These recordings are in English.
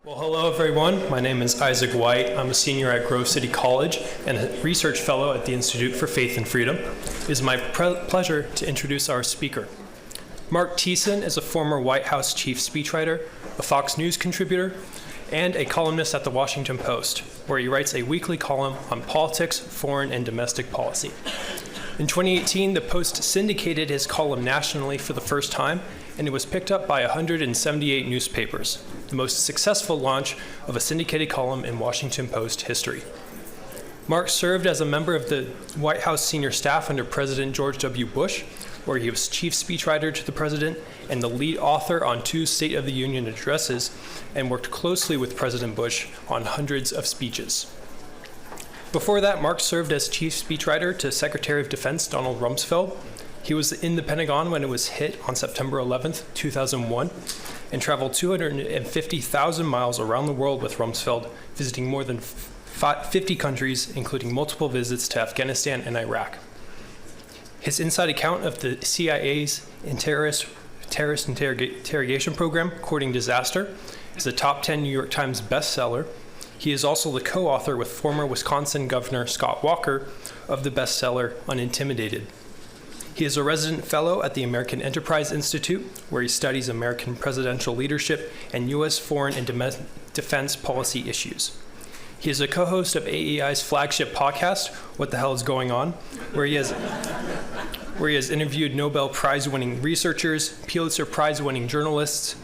Well, hello everyone. My name is Isaac White. I'm a senior at Grove City College and a research fellow at the Institute for Faith and Freedom. It is my pleasure to introduce our speaker. Marc Thiessen is a former White House chief speechwriter, a Fox News contributor, and a columnist at the Washington Post, where he writes a weekly column on politics, foreign, and domestic policy. In 2018, the Post syndicated his column nationally for the first time, and it was picked up by 178 newspapers, the most successful launch of a syndicated column in Washington Post history. Marc served as a member of the White House senior staff under President George W. Bush, where he was chief speechwriter to the president and the lead author on 2 State of the Union addresses, and worked closely with President Bush on hundreds of speeches. Before that, Marc served as chief speechwriter to Secretary of Defense Donald Rumsfeld. He was in the Pentagon when it was hit on September 11th, 2001, and traveled 250,000 miles around the world with Rumsfeld, visiting more than 50 countries, including multiple visits to Afghanistan and Iraq. His inside account of the CIA's terrorist interrogation program, Courting Disaster, is a top 10 New York Times bestseller. He is also the co-author with former Wisconsin Governor Scott Walker of the bestseller Unintimidated. He is a resident fellow at the American Enterprise Institute, where he studies American presidential leadership and U.S. foreign and defense policy issues. He is a co-host of AEI's flagship podcast, What the Hell is Going On, where he has interviewed Nobel Prize-winning researchers, Pulitzer Prize-winning journalists,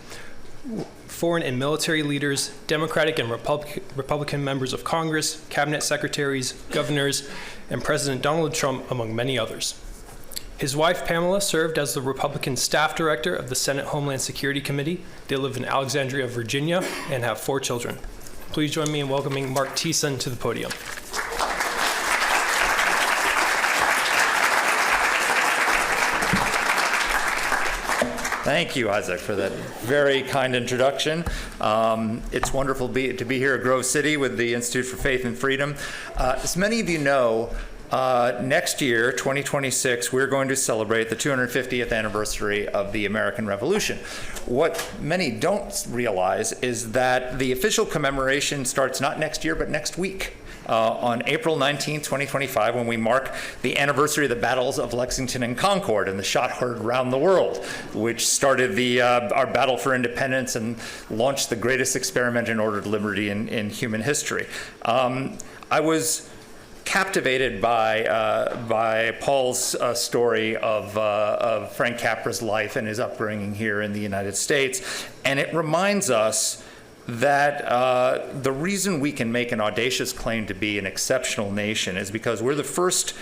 foreign and military leaders, Democratic and Republican members of Congress, cabinet secretaries, governors, and President Donald Trump, among many others. His wife, Pamela, served as the Republican staff director of the Senate Homeland Security Committee. They live in Alexandria, Virginia, and have 4 children. Please join me in welcoming Marc Thiessen to the podium. Thank you, Isaac, for that very kind introduction. It's wonderful to be here at Grove City with the Institute for Faith and Freedom. As many of you know, next year, 2026, we're going to celebrate the 250th anniversary of the American Revolution. What many don't realize is that the official commemoration starts not next year, but next week. On April 19, 2025, when we mark the anniversary of the battles of Lexington and Concord and the shot heard around the world, which started our battle for independence and launched the greatest experiment in ordered liberty in human history. I was captivated by Paul's story of Frank Capra's life and his upbringing here in the United States, and it reminds us that the reason we can make an audacious claim to be an exceptional nation is because we're the first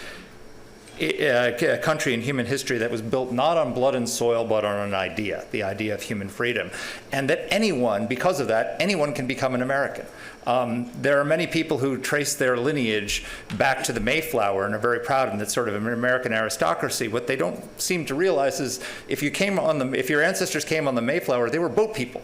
country in human history that was built not on blood and soil, but on an idea, the idea of human freedom. And that anyone, because of that, anyone can become an American. There are many people who trace their lineage back to the Mayflower and are very proud of that sort of American aristocracy. What they don't seem to realize is if your ancestors came on the Mayflower, they were boat people.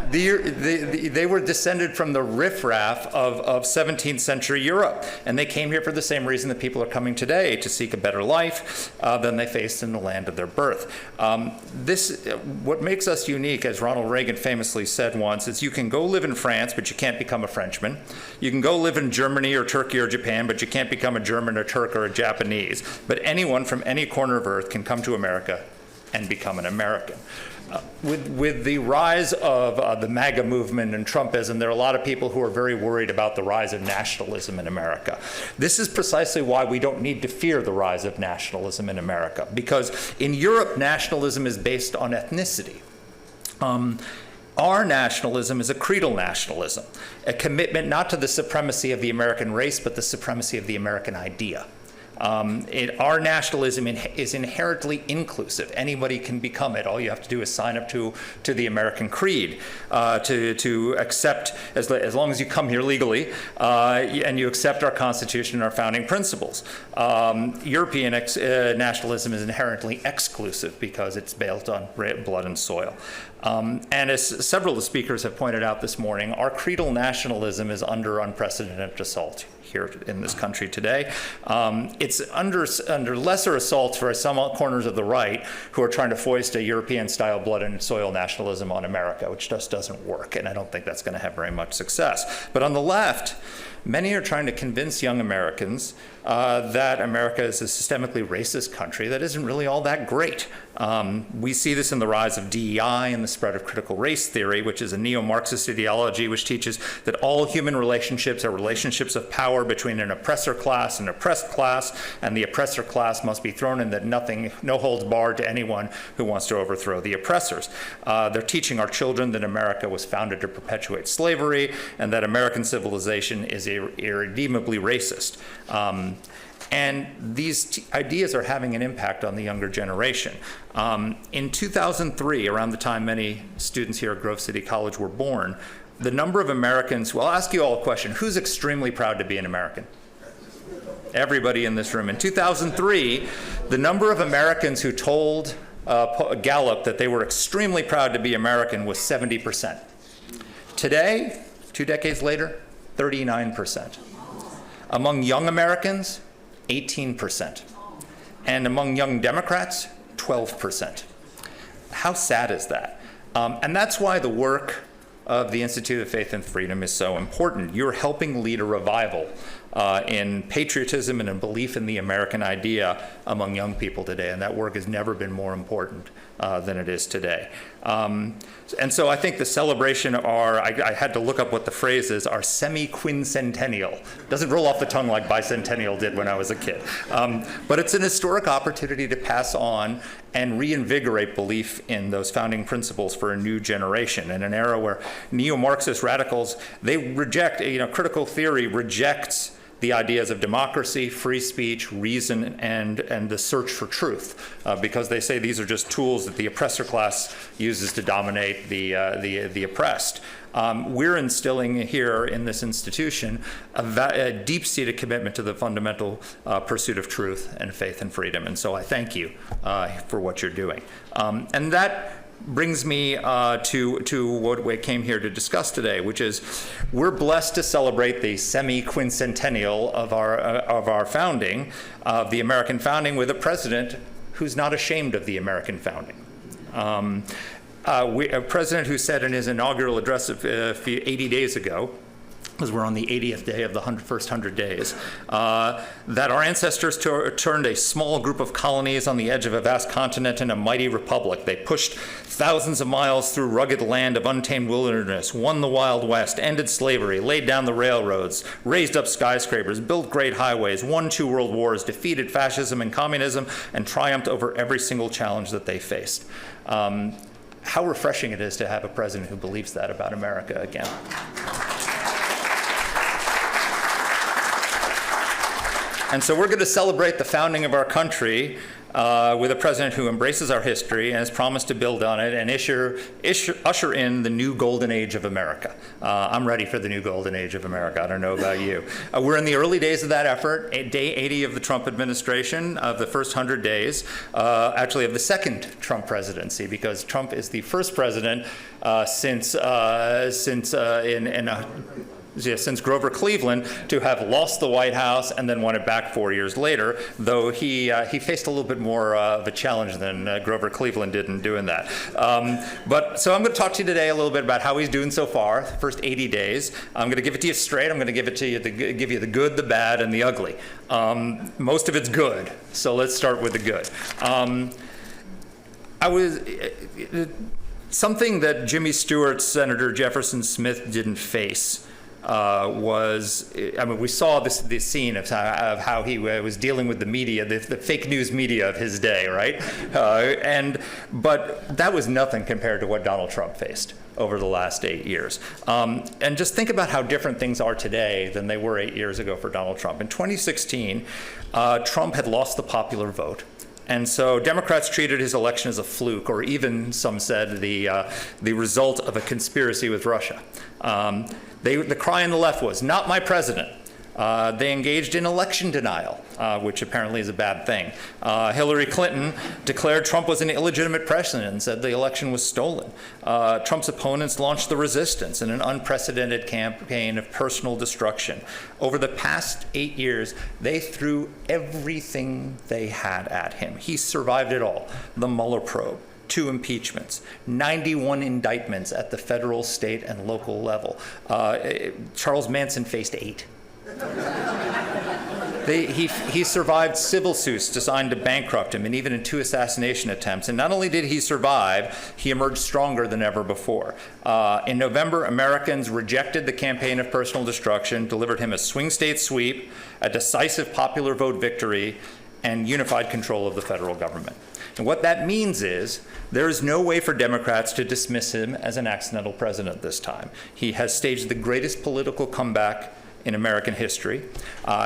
They were descended from the riffraff of 17th century Europe, and they came here for the same reason that people are coming today, to seek a better life than they faced in the land of their birth. What makes us unique, as Ronald Reagan famously said once, is you can go live in France, but you can't become a Frenchman. You can go live in Germany or Turkey or Japan, but you can't become a German or Turk or a Japanese. But anyone from any corner of Earth can come to America and become an American. With the rise of the MAGA movement and Trumpism, there are a lot of people who are very worried about the rise of nationalism in America. This is precisely why we don't need to fear the rise of nationalism in America, because in Europe, nationalism is based on ethnicity. Our nationalism is a creedal nationalism, a commitment not to the supremacy of the American race, but the supremacy of the American idea. Our nationalism is inherently inclusive. Anybody can become it. All you have to do is sign up to the American creed, to accept, as long as you come here legally, and you accept our Constitution and our founding principles. European nationalism is inherently exclusive because it's built on blood and soil. And as several of the speakers have pointed out this morning, our creedal nationalism is under unprecedented assault here in this country today. It's under lesser assault for some corners of the right who are trying to foist a European-style blood and soil nationalism on America, which just doesn't work, and I don't think that's going to have very much success. But on the left, many are trying to convince young Americans that America is a systemically racist country that isn't really all that great. We see this in the rise of DEI and the spread of critical race theory, which is a neo-Marxist ideology which teaches that all human relationships are relationships of power between an oppressor class and an oppressed class, and the oppressor class must be thrown in, that no holds barred to anyone who wants to overthrow the oppressors. They're teaching our children that America was founded to perpetuate slavery and that American civilization is irredeemably racist. And these ideas are having an impact on the younger generation. In 2003, around the time many students here at Grove City College were born, the number of Americans, well, I'll ask you all a question. Who's extremely proud to be an American? Everybody in this room. In 2003, the number of Americans who told Gallup that they were extremely proud to be American was 70%. Today, 2 decades later, 39%. Among young Americans, 18%. And among young Democrats, 12%. How sad is that? And that's why the work of the Institute of Faith and Freedom is so important. You're helping lead a revival in patriotism and in belief in the American idea among young people today, and that work has never been more important than it is today. And so I think the celebration of I had to look up what the phrase is, our semi-quincentennial. Doesn't roll off the tongue like bicentennial did when I was a kid. But it's an historic opportunity to pass on and reinvigorate belief in those founding principles for a new generation in an era where neo-Marxist radicals, they reject, critical theory rejects the ideas of democracy, free speech, reason, and the search for truth, because they say these are just tools that the oppressor class uses to dominate the oppressed. We're instilling here in this institution a deep-seated commitment to the fundamental pursuit of truth and faith and freedom, and so I thank you for what you're doing. And that brings me to what we came here to discuss today, which is we're blessed to celebrate the semi-quincentennial of our founding, of the American founding, with a president who's not ashamed of the American founding. A president who said in his inaugural address 80 days ago, because we're on the 80th day of the first 100 days, that our ancestors turned a small group of colonies on the edge of a vast continent into a mighty republic. They pushed thousands of miles through rugged land of untamed wilderness, won the Wild West, ended slavery, laid down the railroads, raised up skyscrapers, built great highways, won 2 world wars, defeated fascism and communism, and triumphed over every single challenge that they faced. How refreshing it is to have a president who believes that about America again. And so we're going to celebrate the founding of our country with a president who embraces our history and has promised to build on it and usher in the new golden age of America. I'm ready for the new golden age of America. I don't know about you. We're in the early days of that effort, day 80 of the Trump administration, of the first 100 days, actually of the second Trump presidency, because Trump is the first president since Grover Cleveland to have lost the White House and then won it back 4 years later, though he faced a little bit more of a challenge than Grover Cleveland did in doing that. So I'm going to talk to you today a little bit about how he's doing so far, the first 80 days. I'm going to give it to you straight. I'm going to give you the good, the bad, and the ugly. Most of it's good, so let's start with the good. Something that Jimmy Stewart, Senator Jefferson Smith didn't face we saw this scene of how he was dealing with the media, the fake news media of his day, right? But that was nothing compared to what Donald Trump faced over the last 8 years. And just think about how different things are today than they were 8 years ago for Donald Trump. In 2016, Trump had lost the popular vote. And so Democrats treated his election as a fluke, or even some said the result of a conspiracy with Russia. The cry on the left was, "Not my president." They engaged in election denial. which apparently is a bad thing. Hillary Clinton declared Trump was an illegitimate president and said the election was stolen. Trump's opponents launched the resistance in an unprecedented campaign of personal destruction. Over the past 8 years, they threw everything they had at him. He survived it all. The Mueller probe, 2 impeachments, 91 indictments at the federal, state, and local level. Charles Manson faced 8. He survived civil suits designed to bankrupt him, and even in 2 assassination attempts. And not only did he survive, he emerged stronger than ever before. In November, Americans rejected the campaign of personal destruction, delivered him a swing state sweep, a decisive popular vote victory, and unified control of the federal government. And what that means is there is no way for Democrats to dismiss him as an accidental president this time. He has staged the greatest political comeback in American history.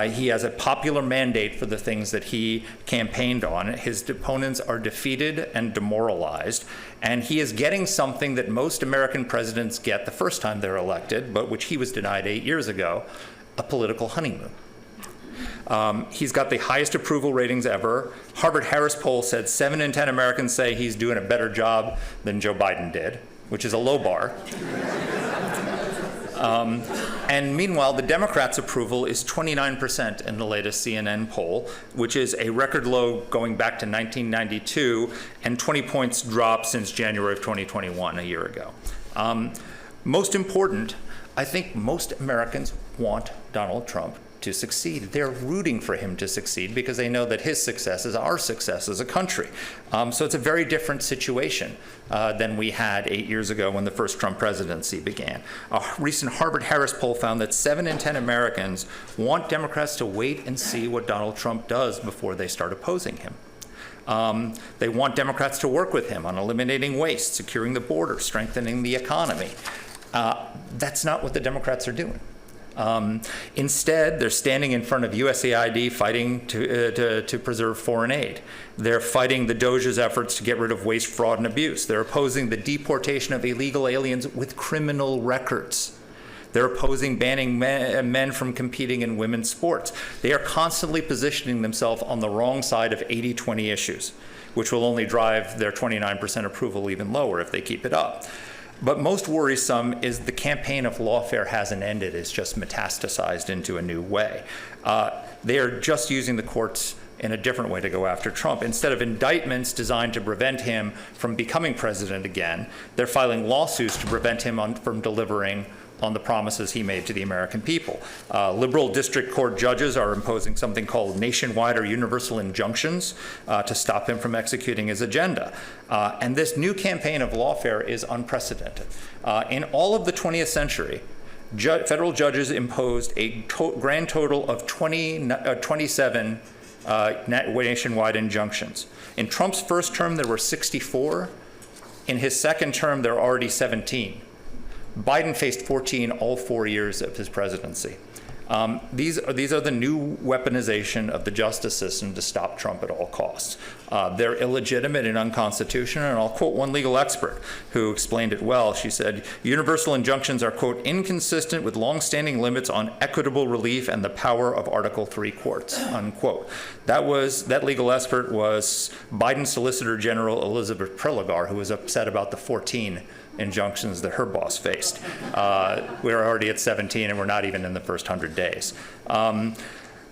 He has a popular mandate for the things that he campaigned on. His opponents are defeated and demoralized, and he is getting something that most American presidents get the first time they're elected, but which he was denied 8 years ago, a political honeymoon. He's got the highest approval ratings ever. Harvard-Harris poll said 7 in 10 Americans say he's doing a better job than Joe Biden did, which is a low bar. And meanwhile, the Democrats' approval is 29% in the latest CNN poll, which is a record low going back to 1992 and 20 points drop since January of 2021, a year ago. Most important, I think most Americans want Donald Trump to succeed. They're rooting for him to succeed because they know that his success is our success as a country. So it's a very different situation than we had 8 years ago when the first Trump presidency began. A recent Harvard-Harris poll found that 7 in 10 Americans want Democrats to wait and see what Donald Trump does before they start opposing him. They want Democrats to work with him on eliminating waste, securing the border, strengthening the economy. That's not what the Democrats are doing. Instead, they're standing in front of USAID fighting to preserve foreign aid. They're fighting the Doge's efforts to get rid of waste, fraud, and abuse. They're opposing the deportation of illegal aliens with criminal records. They're opposing banning men from competing in women's sports. They are constantly positioning themselves on the wrong side of 80-20 issues, which will only drive their 29% approval even lower if they keep it up. But most worrisome is the campaign of lawfare hasn't ended. It's just metastasized into a new way. They are just using the courts in a different way to go after Trump. Instead of indictments designed to prevent him from becoming president again, they're filing lawsuits to prevent him from delivering on the promises he made to the American people. Liberal district court judges are imposing something called nationwide or universal injunctions to stop him from executing his agenda. And this new campaign of lawfare is unprecedented. In all of the 20th century, federal judges imposed a grand total of 27 nationwide injunctions. In Trump's first term, there were 64. In his second term, there are already 17. Biden faced 14 all 4 years of his presidency. These are the new weaponization of the justice system to stop Trump at all costs. They're illegitimate and unconstitutional, and I'll quote one legal expert who explained it well. She said, universal injunctions are, quote, inconsistent with longstanding limits on equitable relief and the power of Article III courts, unquote. That legal expert was Biden's Solicitor General Elizabeth Prelogar, who was upset about the 14 injunctions that her boss faced. We're already at 17 and we're not even in the first 100 days.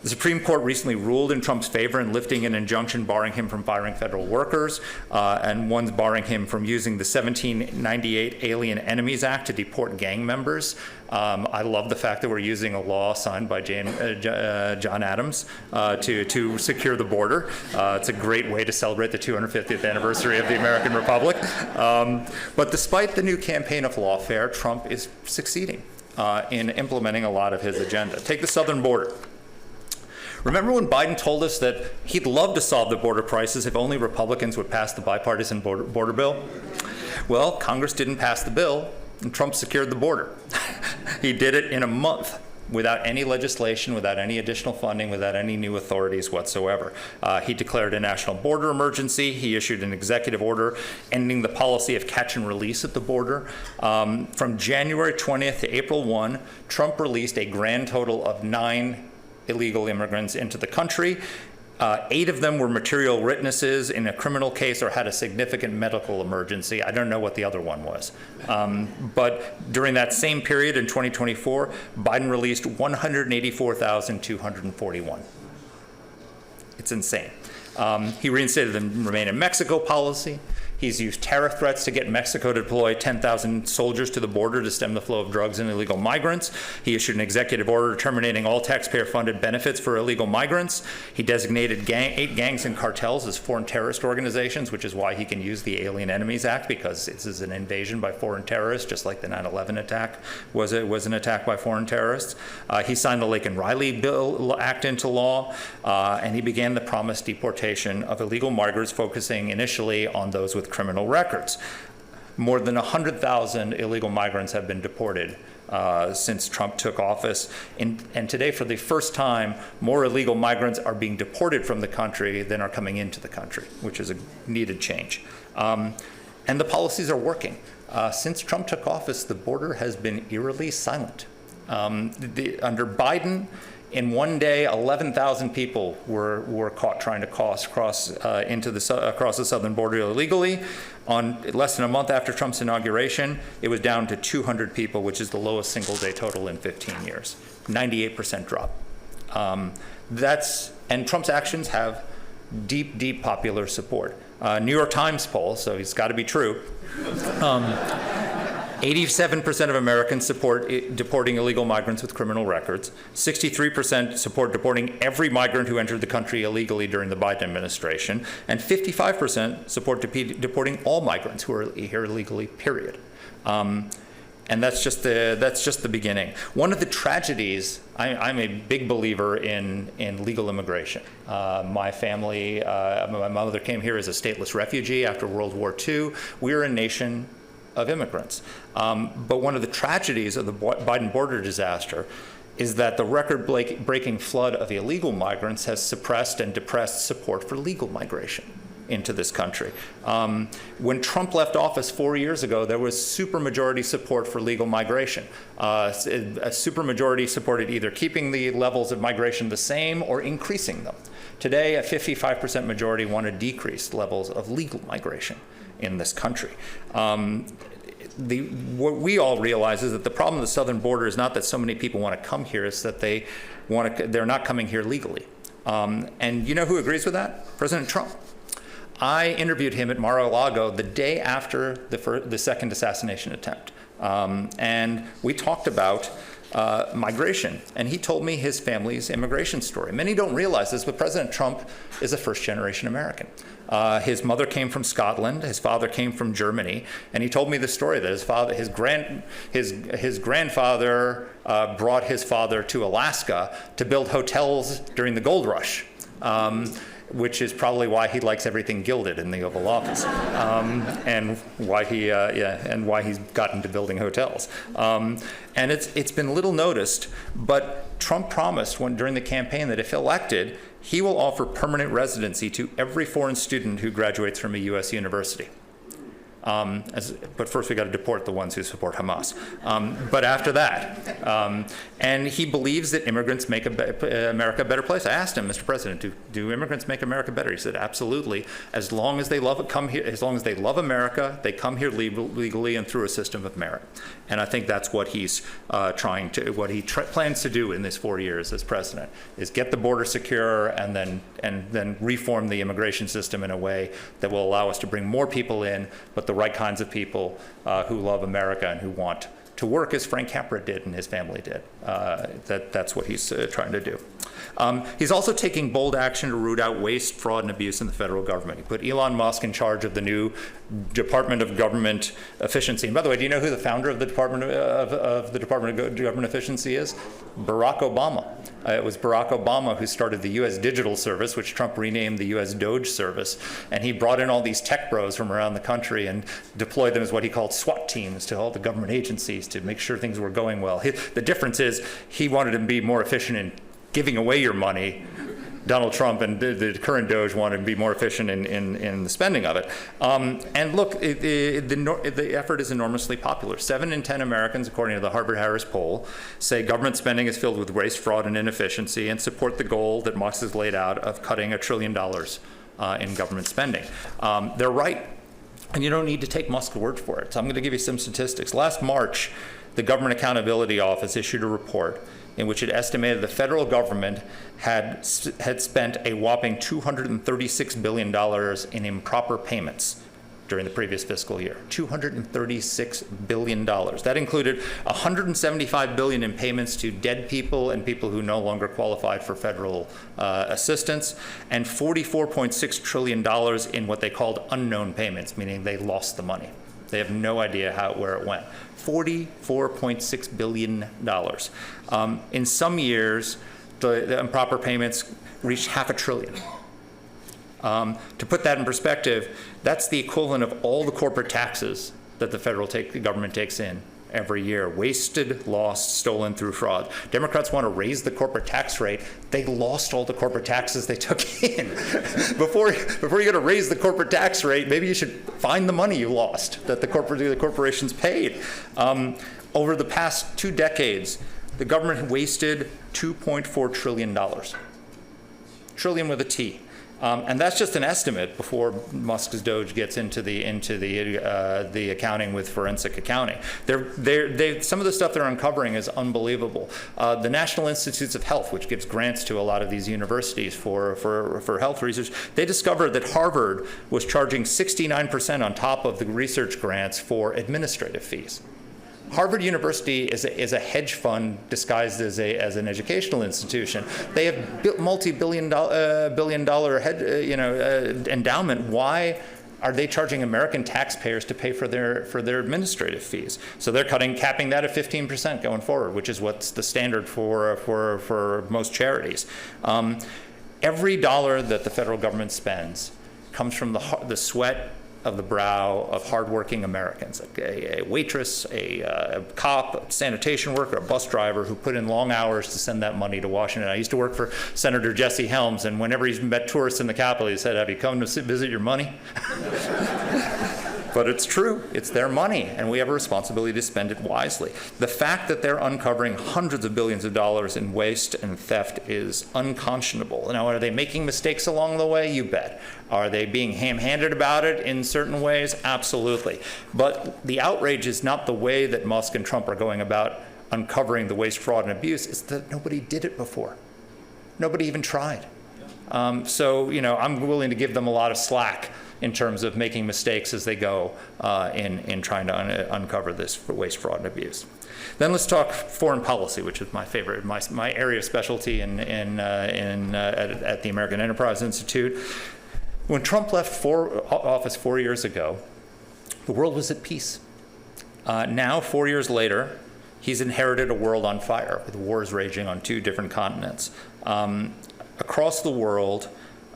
The Supreme Court recently ruled in Trump's favor in lifting an injunction barring him from firing federal workers and ones barring him from using the 1798 Alien Enemies Act to deport gang members. I love the fact that we're using a law signed by John Adams to secure the border. It's a great way to celebrate the 250th anniversary of the American Republic. But despite the new campaign of lawfare, Trump is succeeding in implementing a lot of his agenda. Take the southern border. Remember when Biden told us that he'd love to solve the border crisis if only Republicans would pass the bipartisan border bill? Well, Congress didn't pass the bill, and Trump secured the border. He did it in a month without any legislation, without any additional funding, without any new authorities whatsoever. He declared a national border emergency. He issued an executive order ending the policy of catch and release at the border. From January 20th to April 1, Trump released a grand total of 9 illegal immigrants into the country. 8 of them were material witnesses in a criminal case or had a significant medical emergency. I don't know what the other one was. But during that same period in 2024, Biden released 184,241. It's insane. He reinstated the Remain in Mexico policy. He's used tariff threats to get Mexico to deploy 10,000 soldiers to the border to stem the flow of drugs and illegal migrants. He issued an executive order terminating all taxpayer-funded benefits for illegal migrants. He designated 8 gangs and cartels as foreign terrorist organizations, which is why he can use the Alien Enemies Act, because this is an invasion by foreign terrorists, just like the 9/11 attack was an attack by foreign terrorists. He signed the Laken Riley Act into law, and he began the promised deportation of illegal migrants, focusing initially on those with criminal records. More than 100,000 illegal migrants have been deported since Trump took office. And today, for the first time, more illegal migrants are being deported from the country than are coming into the country, which is a needed change. And the policies are working. Since Trump took office, the border has been eerily silent. Under Biden, in one day, 11,000 people were caught trying to cross across the southern border illegally. On less than a month after Trump's inauguration, it was down to 200 people, which is the lowest single-day total in 15 years. 98% drop. And Trump's actions have deep, deep popular support. New York Times poll, so it's got to be true. 87% of Americans support deporting illegal migrants with criminal records. 63% support deporting every migrant who entered the country illegally during the Biden administration. And 55% support deporting all migrants who are here illegally, period. And that's just the beginning. One of the tragedies, I'm a big believer in legal immigration. My family, my mother came here as a stateless refugee after World War II. We're a nation of immigrants. But one of the tragedies of the Biden border disaster is that the record-breaking flood of illegal migrants has suppressed and depressed support for legal migration into this country. When Trump left office 4 years ago, there was supermajority support for legal migration. A supermajority supported either keeping the levels of migration the same or increasing them. Today, a 55% majority want to decrease levels of legal migration in this country. What we all realize is that the problem with the southern border is not that so many people want to come here, it's that they're not coming here legally. And you know who agrees with that? President Trump. I interviewed him at Mar-a-Lago the day after the second assassination attempt. And we talked about migration, and he told me his family's immigration story. Many don't realize this, but President Trump is a first-generation American. His mother came from Scotland, his father came from Germany, and he told me the story that his grandfather brought his father to Alaska to build hotels during the gold rush. Which is probably why he likes everything gilded in the Oval Office, and why he's gotten to building hotels. And it's been little noticed, but Trump promised during the campaign that if elected, he will offer permanent residency to every foreign student who graduates from a U.S. university. But first we got to deport the ones who support Hamas. But after that, and he believes that immigrants make America a better place. I asked him, Mr. President, do immigrants make America better? He said, absolutely. As long as they love America, they come here legally and through a system of merit. And I think that's what he's plans to do in this 4 years as president, is get the border secure and then reform the immigration system in a way that will allow us to bring more people in, but the right kinds of people who love America and who want to work as Frank Capra did and his family did. That's what he's trying to do. He's also taking bold action to root out waste, fraud, and abuse in the federal government. He put Elon Musk in charge of the new Department of Government Efficiency. And by the way, do you know who the founder of the Department of Government Efficiency is? Barack Obama. It was Barack Obama who started the U.S. Digital Service, which Trump renamed the U.S. Doge Service. And he brought in all these tech bros from around the country and deployed them as what he called SWAT teams to all the government agencies to make sure things were going well. The difference is he wanted to be more efficient in giving away your money Donald Trump and the current Doge want to be more efficient in the spending of it. And look, the effort is enormously popular. 7 in 10 Americans, according to the Harvard-Harris poll, say government spending is filled with waste, fraud, and inefficiency, and support the goal that Musk has laid out of cutting $1 trillion in government spending. They're right. And you don't need to take Musk's word for it. So I'm going to give you some statistics. Last March, the Government Accountability Office issued a report in which it estimated the federal government had spent a whopping $236 billion in improper payments during the previous fiscal year. $236 billion. That included $175 billion in payments to dead people and people who no longer qualified for federal assistance, and $44.6 trillion in what they called unknown payments, meaning they lost the money. They have no idea where it went. $44.6 billion. In some years, the improper payments reached $500 billion. To put that in perspective, that's the equivalent of all the corporate taxes that the federal government takes in every year. Wasted, lost, stolen through fraud. Democrats want to raise the corporate tax rate. They lost all the corporate taxes they took in. Before you're going to raise the corporate tax rate, maybe you should find the money you lost that the corporations paid. Over the past 2 decades, the government wasted $2.4 trillion. Trillion with a T. And that's just an estimate before Musk's Doge gets into the accounting with forensic accounting. Some of the stuff they're uncovering is unbelievable. The National Institutes of Health, which gives grants to a lot of these universities for health research, they discovered that Harvard was charging 69% on top of the research grants for administrative fees. Harvard University is a hedge fund disguised as an educational institution. They have multi-billion dollar endowment. Why are they charging American taxpayers to pay for their administrative fees? So they're capping that at 15% going forward, which is what's the standard for most charities. Every dollar that the federal government spends comes from the sweat of the brow of hardworking Americans, like a waitress, a cop, a sanitation worker, a bus driver who put in long hours to send that money to Washington. I used to work for Senator Jesse Helms, and whenever he's met tourists in the Capitol, he said, "Have you come to visit your money?" But it's true. It's their money, and we have a responsibility to spend it wisely. The fact that they're uncovering hundreds of billions of dollars in waste and theft is unconscionable. Now, are they making mistakes along the way? You bet. Are they being ham-handed about it in certain ways? Absolutely. But the outrage is not the way that Musk and Trump are going about uncovering the waste, fraud, and abuse. It's that nobody did it before. Nobody even tried. So, I'm willing to give them a lot of slack in terms of making mistakes as they go in trying to uncover this waste, fraud, and abuse. Then let's talk foreign policy, which is my favorite, my area of specialty at the American Enterprise Institute. When Trump left office 4 years ago, the world was at peace. Now, 4 years later, he's inherited a world on fire with wars raging on 2 different continents. Across the world,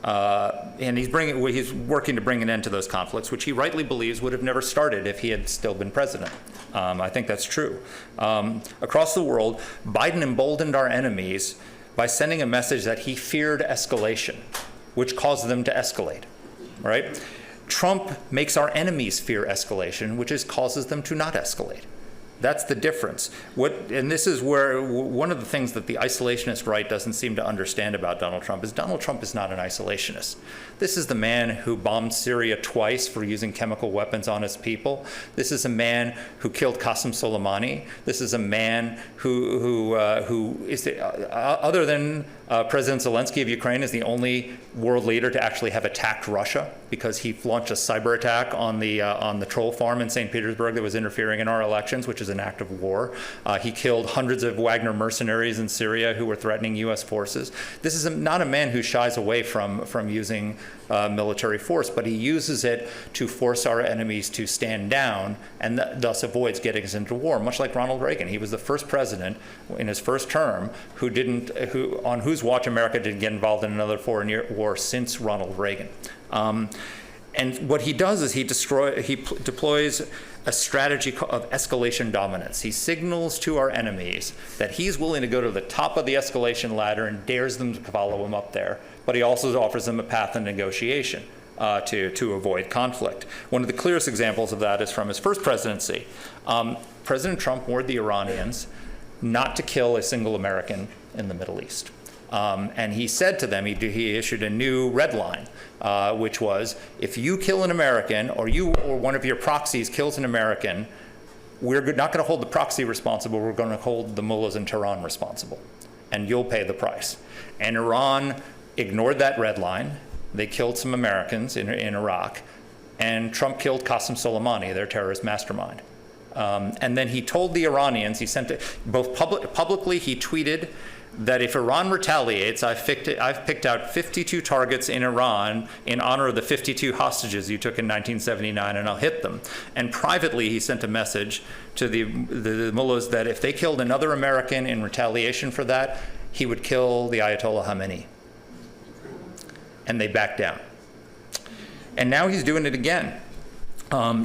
and he's working to bring an end to those conflicts, which he rightly believes would have never started if he had still been president. I think that's true. Across the world, Biden emboldened our enemies by sending a message that he feared escalation, which caused them to escalate, right? Trump makes our enemies fear escalation, which causes them to not escalate. That's the difference. And this is where one of the things that the isolationist right doesn't seem to understand about Donald Trump is Donald Trump is not an isolationist. This is the man who bombed Syria twice for using chemical weapons on his people. This is a man who killed Qasem Soleimani. This is a man who is, other than President Zelensky of Ukraine, is the only world leader to actually have attacked Russia, because he launched a cyber attack on the troll farm in St. Petersburg that was interfering in our elections, which is an act of war. He killed hundreds of Wagner mercenaries in Syria who were threatening U.S. forces. This is not a man who shies away from using military force, but he uses it to force our enemies to stand down, and thus avoids getting us into war, much like Ronald Reagan. He was the first president in his first term on whose watch America didn't get involved in another foreign war since Ronald Reagan. And what he does is he deploys a strategy of escalation dominance. He signals to our enemies that he's willing to go to the top of the escalation ladder and dares them to follow him up there. But he also offers them a path of negotiation to avoid conflict. One of the clearest examples of that is from his first presidency. President Trump warned the Iranians not to kill a single American in the Middle East. And he said to them, he issued a new red line, which was, if you kill an American, or you or one of your proxies kills an American, we're not going to hold the proxy responsible, we're going to hold the mullahs in Tehran responsible, and you'll pay the price. And Iran ignored that red line. They killed some Americans in Iraq, and Trump killed Qasem Soleimani, their terrorist mastermind. And then he told the Iranians, he sent it, publicly he tweeted that if Iran retaliates, I've picked out 52 targets in Iran in honor of the 52 hostages you took in 1979, and I'll hit them. And privately, he sent a message to the mullahs that if they killed another American in retaliation for that, he would kill the Ayatollah Khamenei. And they backed down. And now he's doing it again.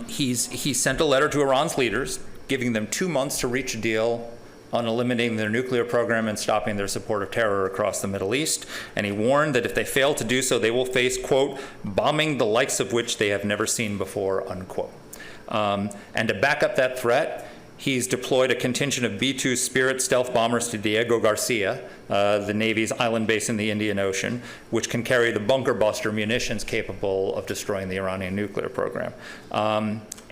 He sent a letter to Iran's leaders, giving them 2 months to reach a deal on eliminating their nuclear program and stopping their support of terror across the Middle East. And he warned that if they fail to do so, they will face, quote, bombing the likes of which they have never seen before, unquote. And to back up that threat, he's deployed a contingent of B-2 Spirit stealth bombers to Diego Garcia, the Navy's island base in the Indian Ocean, which can carry the bunker buster munitions capable of destroying the Iranian nuclear program.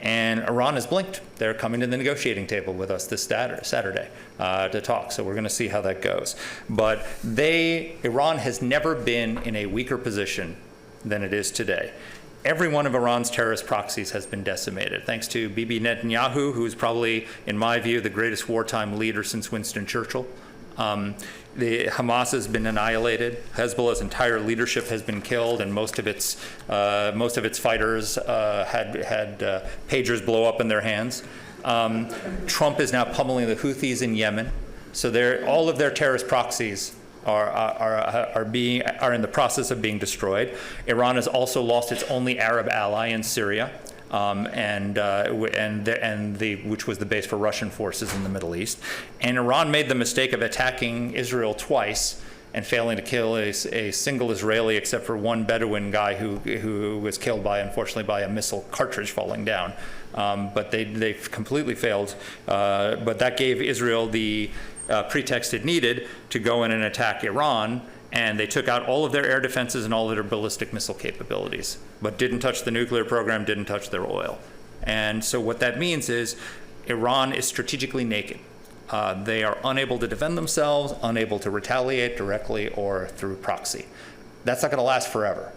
And Iran has blinked. They're coming to the negotiating table with us this Saturday to talk. So we're going to see how that goes. But Iran has never been in a weaker position than it is today. Every one of Iran's terrorist proxies has been decimated, thanks to Bibi Netanyahu, who is probably, in my view, the greatest wartime leader since Winston Churchill. The Hamas has been annihilated. Hezbollah's entire leadership has been killed, and most of its fighters had pagers blow up in their hands. Trump is now pummeling the Houthis in Yemen. So all of their terrorist proxies are in the process of being destroyed. Iran has also lost its only Arab ally in Syria, which was the base for Russian forces in the MiddleAst. And Iran made the mistake of attacking Israel twice and failing to kill a single Israeli, except for one Bedouin guy who was killed unfortunately by a missile cartridge falling down. But they completely failed. But that gave Israel the pretext it needed to go in and attack Iran, and they took out all of their air defenses and all of their ballistic missile capabilities, but didn't touch the nuclear program, didn't touch their oil. And so what that means is Iran is strategically naked. They are unable to defend themselves, unable to retaliate directly or through proxy. That's not going to last forever.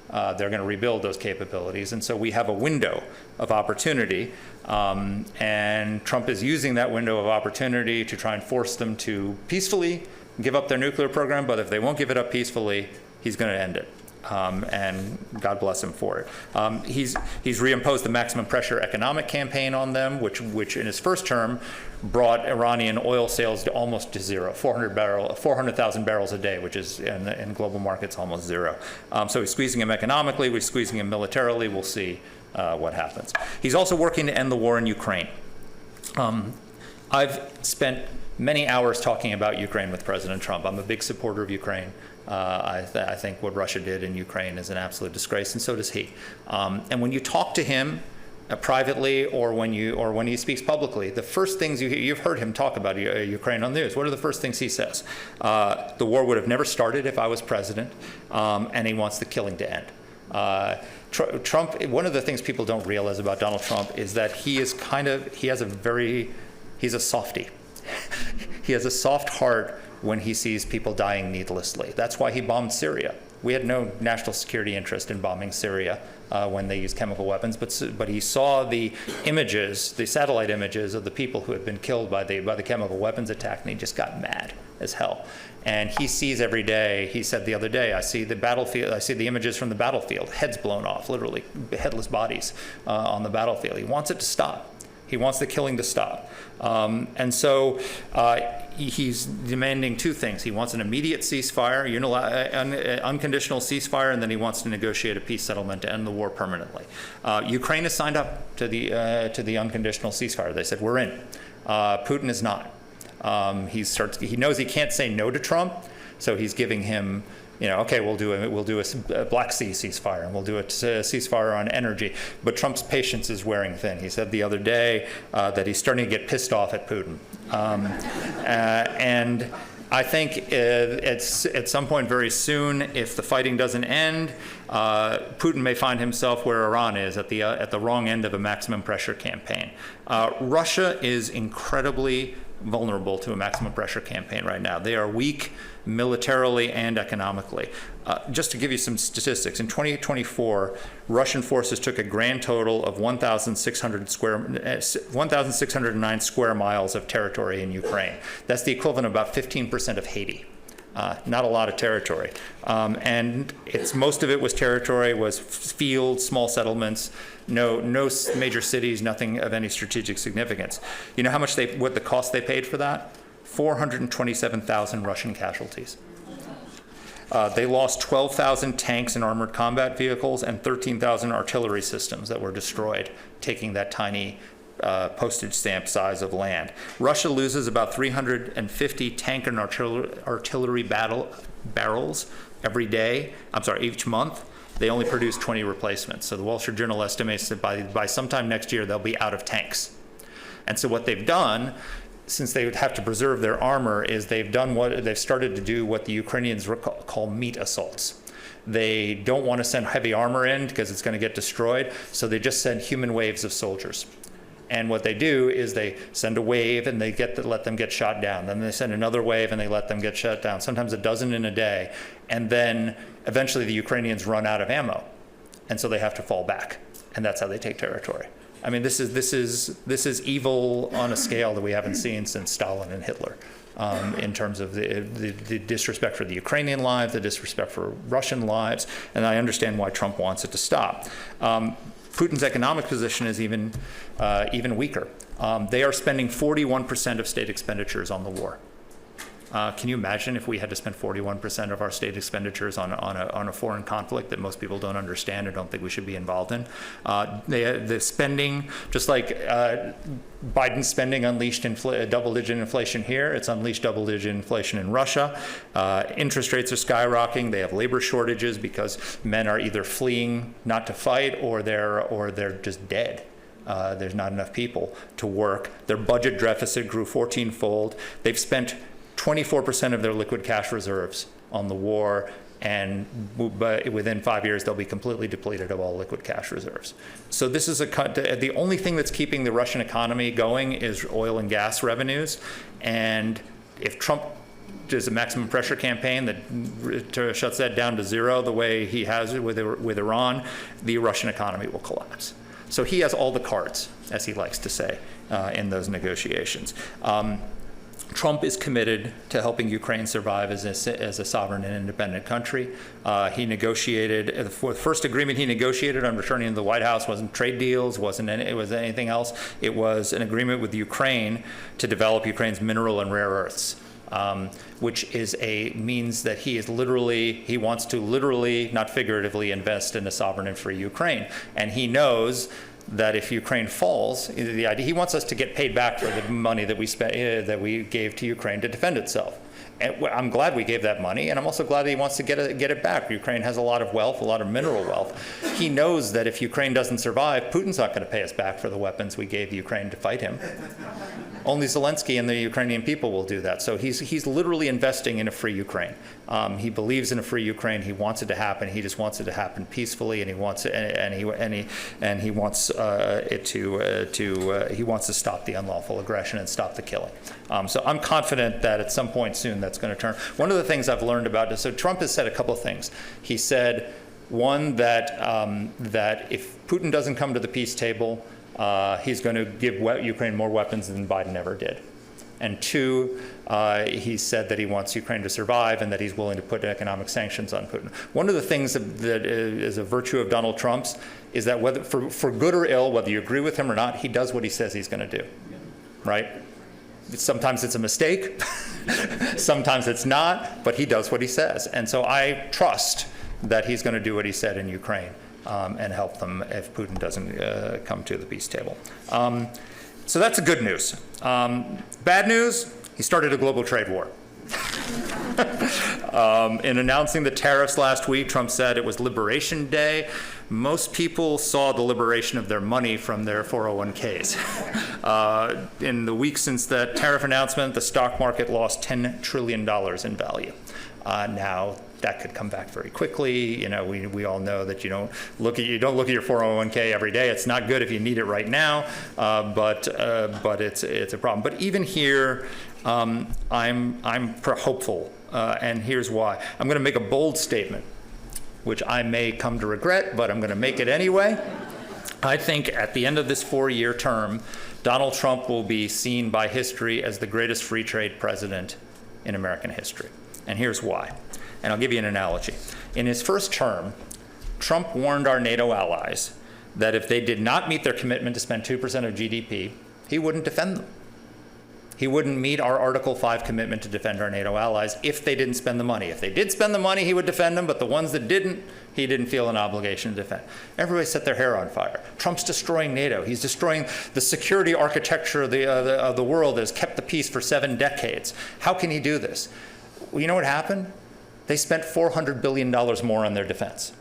They're going to rebuild those capabilities. And so we have a window of opportunity, and Trump is using that window of opportunity to try and force them to peacefully give up their nuclear program, but if they won't give it up peacefully, he's going to end it. And God bless him for it. He's reimposed the maximum pressure economic campaign on them, which in his first term brought Iranian oil sales to almost to zero, 400,000 barrels a day, which is in global markets almost zero. So he's squeezing him economically, we're squeezing him militarily. We'll see what happens. He's also working to end the war in Ukraine. I've spent many hours talking about Ukraine with President Trump. I'm a big supporter of Ukraine. I think what Russia did in Ukraine is an absolute disgrace, and so does he. And when you talk to him privately, or when he speaks publicly, the first things you've heard him talk about Ukraine on the news. What are the first things he says? The war would have never started if I was president, and he wants the killing to end. Trump. One of the things people don't realize about Donald Trump is that he's a softie. He has a soft heart when he sees people dying needlessly. That's why he bombed Syria. We had no national security interest in bombing Syria when they used chemical weapons, but he saw the images, the satellite images of the people who had been killed by the chemical weapons attack, and he just got mad as hell. And he sees every day, he said the other day, I see the images from the battlefield, heads blown off, literally headless bodies on the battlefield. He wants it to stop. He wants the killing to stop. And so he's demanding two things. He wants an immediate ceasefire, unconditional ceasefire, and then he wants to negotiate a peace settlement to end the war permanently. Ukraine has signed up to the unconditional ceasefire. They said, we're in. Putin is not. He knows he can't say no to Trump, so he's giving him, okay, we'll do a Black Sea ceasefire, and we'll do a ceasefire on energy. But Trump's patience is wearing thin. He said the other day that he's starting to get pissed off at Putin. And I think at some point very soon, if the fighting doesn't end, Putin may find himself where Iran is, at the wrong end of a maximum pressure campaign. Russia is incredibly vulnerable to a maximum pressure campaign right now. They are weak militarily and economically. Just to give you some statistics, in 2024, Russian forces took a grand total of 1,609 square miles of territory in Ukraine. That's the equivalent of about 15% of Haiti. Not a lot of territory. And most of it was fields, small settlements, no major cities, nothing of any strategic significance. You know what the cost they paid for that? 427,000 Russian casualties. They lost 12,000 tanks and armored combat vehicles and 13,000 artillery systems that were destroyed, taking that tiny postage stamp size of land. Russia loses about 350 tank and artillery barrels each month. They only produce 20 replacements. So the Wall Street Journal estimates that by sometime next year, they'll be out of tanks. And so what they've done, since they would have to preserve their armor, is they've started to do what the Ukrainians call meat assaults. They don't want to send heavy armor in because it's going to get destroyed, so they just send human waves of soldiers. And what they do is they send a wave and they let them get shot down. Then they send another wave and they let them get shot down, sometimes a dozen in a day. And then eventually the Ukrainians run out of ammo. And so they have to fall back. And that's how they take territory. I mean, this is evil on a scale that we haven't seen since Stalin and Hitler, in terms of the disrespect for the Ukrainian lives, the disrespect for Russian lives, and I understand why Trump wants it to stop. Putin's economic position is even weaker. They are spending 41% of state expenditures on the war. Can you imagine if we had to spend 41% of our state expenditures on a foreign conflict that most people don't understand or don't think we should be involved in? The spending, just like Biden's spending unleashed double-digit inflation here, it's unleashed double-digit inflation in Russia. Interest rates are skyrocketing. They have labor shortages because men are either fleeing not to fight or they're just dead. There's not enough people to work. Their budget deficit grew 14-fold. They've spent 24% of their liquid cash reserves on the war, and within 5 years they'll be completely depleted of all liquid cash reserves. So this is the only thing that's keeping the Russian economy going is oil and gas revenues, and if Trump does a maximum pressure campaign that shuts that down to zero the way he has it with Iran, the Russian economy will collapse. So he has all the cards, as he likes to say, in those negotiations. Trump is committed to helping Ukraine survive as a sovereign and independent country. He negotiated, the first agreement he negotiated on returning to the White House wasn't trade deals, it was anything else. It was an agreement with Ukraine to develop Ukraine's mineral and rare earths, which means that he wants to literally, not figuratively, invest in a sovereign and free Ukraine. And he knows that if Ukraine falls, he wants us to get paid back for the money that we gave to Ukraine to defend itself. And I'm glad we gave that money, and I'm also glad that he wants to get it back. Ukraine has a lot of wealth, a lot of mineral wealth. He knows that if Ukraine doesn't survive, Putin's not going to pay us back for the weapons we gave Ukraine to fight him. Only Zelensky and the Ukrainian people will do that. So he's literally investing in a free Ukraine. He believes in a free Ukraine. He wants it to happen. He just wants it to happen peacefully, and he wants to stop the unlawful aggression and stop the killing. So I'm confident that at some point soon that's going to turn. One of the things I've learned about this, so Trump has said a couple of things. He said, one, that if Putin doesn't come to the peace table, he's going to give Ukraine more weapons than Biden ever did. And two, he said that he wants Ukraine to survive and that he's willing to put economic sanctions on Putin. One of the things that is a virtue of Donald Trump's is that whether for good or ill, whether you agree with him or not, he does what he says he's going to do, right? Sometimes it's a mistake, sometimes it's not, but he does what he says. And so I trust that he's going to do what he said in Ukraine and help them if Putin doesn't come to the peace table. So that's the good news. Bad news, he started a global trade war. In announcing the tariffs last week, Trump said it was Liberation Day. Most people saw the liberation of their money from their 401ks. In the week since the tariff announcement, the stock market lost $10 trillion in value. Now, that could come back very quickly. You know, we all know that you don't look at your 401k every day. It's not good if you need it right now, but it's a problem. But even here, I'm hopeful, and here's why. I'm going to make a bold statement, which I may come to regret, but I'm going to make it anyway. I think at the end of this 4-year term, Donald Trump will be seen by history as the greatest free trade president in American history. And here's why. And I'll give you an analogy. In his first term, Trump warned our NATO allies that if they did not meet their commitment to spend 2% of GDP, he wouldn't defend them. He wouldn't meet our Article 5 commitment to defend our NATO allies if they didn't spend the money. If they did spend the money, he would defend them, but the ones that didn't, he didn't feel an obligation to defend. Everybody set their hair on fire. Trump's destroying NATO. He's destroying the security architecture of the world that has kept the peace for 7 decades. How can he do this? Well, you know what happened? They spent $400 billion more on their defense.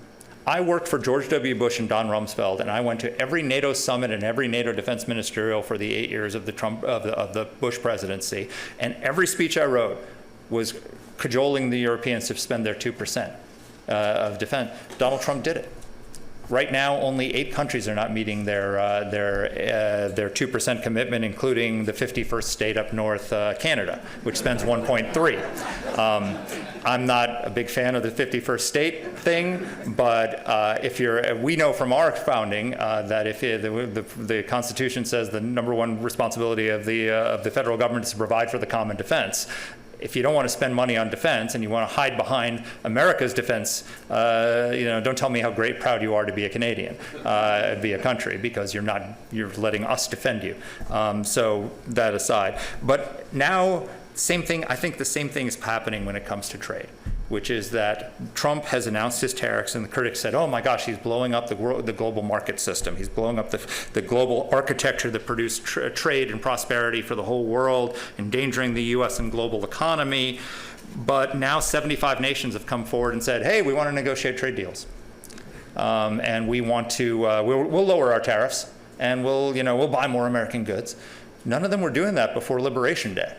I worked for George W. Bush and Don Rumsfeld, and I went to every NATO summit and every NATO defense ministerial for the 8 years of the Bush presidency, and every speech I wrote was cajoling the Europeans to spend their 2% of defense. Donald Trump did it. Right now, only 8 countries are not meeting their 2% commitment, including the 51st state up north, Canada, which spends 1.3. I'm not a big fan of the 51st state thing, but we know from our founding that if the Constitution says the #1 responsibility of the federal government is to provide for the common defense. If you don't want to spend money on defense and you want to hide behind America's defense, don't tell me how proud you are to be a Canadian, be a country, because you're letting us defend you. So that aside, but now same thing. I think the same thing is happening when it comes to trade, which is that Trump has announced his tariffs, and the critics said, "Oh my gosh, he's blowing up the global market system. He's blowing up the global architecture that produced trade and prosperity for the whole world, endangering the U.S. and global economy." But now 75 nations have come forward and said, "Hey, we want to negotiate trade deals, and we want to we'll lower our tariffs, and we'll buy more American goods." None of them were doing that before Liberation Day.